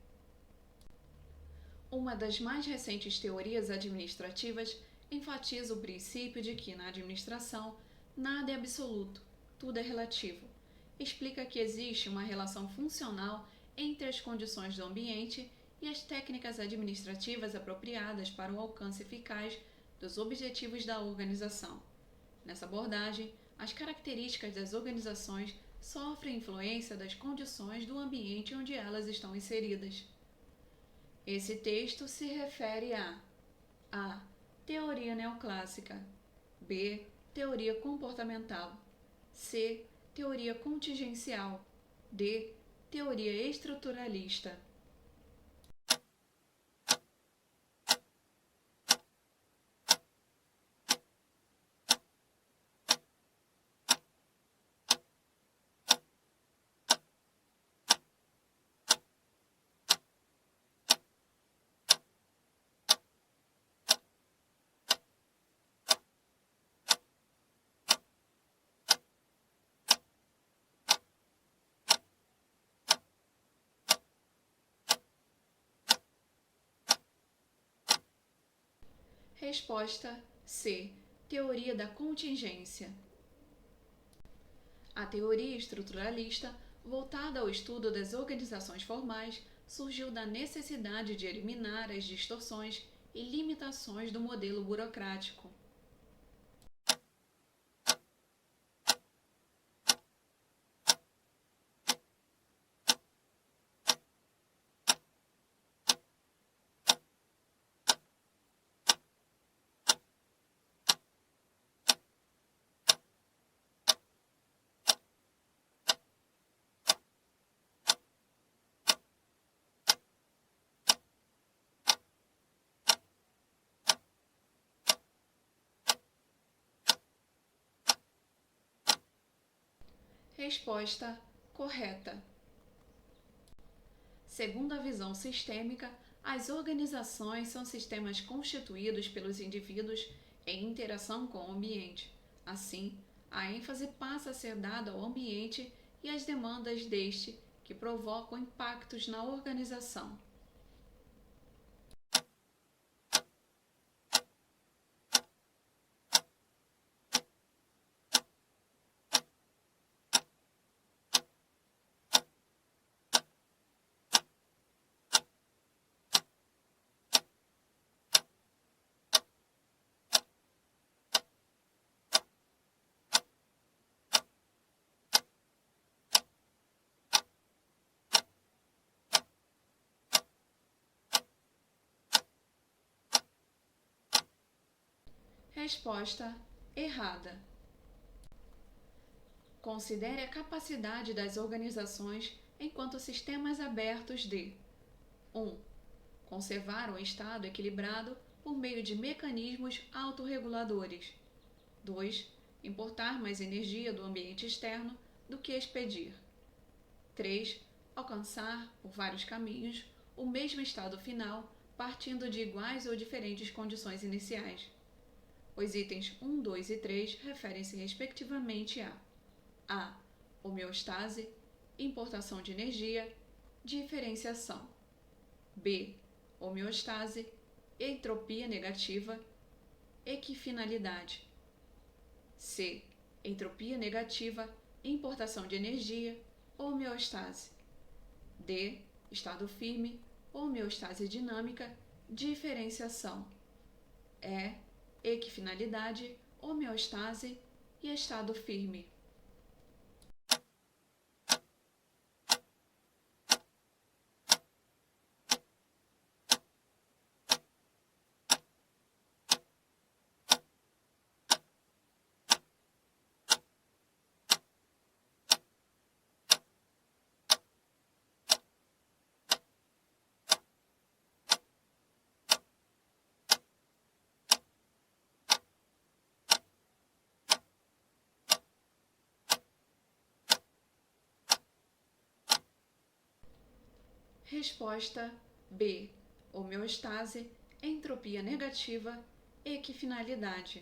Uma das mais recentes teorias administrativas enfatiza o princípio de que, na administração, nada é absoluto, tudo é relativo. Explica que existe uma relação funcional entre as condições do ambiente e as técnicas administrativas apropriadas para o alcance eficaz dos objetivos da organização. Nessa abordagem, as características das organizações sofrem influência das condições do ambiente onde elas estão inseridas. Esse texto se refere a A. Teoria neoclássica. B. Teoria comportamental. C. Teoria contingencial. D. Teoria estruturalista. Resposta C. Teoria da contingência. A teoria estruturalista, voltada ao estudo das organizações formais, surgiu da necessidade de eliminar as distorções e limitações do modelo burocrático. Resposta correta. Segundo a visão sistêmica, as organizações são sistemas constituídos pelos indivíduos em interação com o ambiente. Assim, a ênfase passa a ser dada ao ambiente e as demandas deste que provocam impactos na organização. Resposta errada. Considere a capacidade das organizações enquanto sistemas abertos de 1. Conservar um estado equilibrado por meio de mecanismos autorreguladores. 2. Importar mais energia do ambiente externo do que expedir. 3. Alcançar, por vários caminhos, o mesmo estado final, partindo de iguais ou diferentes condições iniciais. Os itens 1, 2 e 3 referem-se respectivamente a homeostase, importação de energia, diferenciação. B. Homeostase, entropia negativa, equifinalidade. C. Entropia negativa, importação de energia, homeostase. D. Estado firme, homeostase dinâmica, diferenciação. E. Equifinalidade, homeostase e estado firme. Resposta B. Homeostase, entropia negativa, equifinalidade.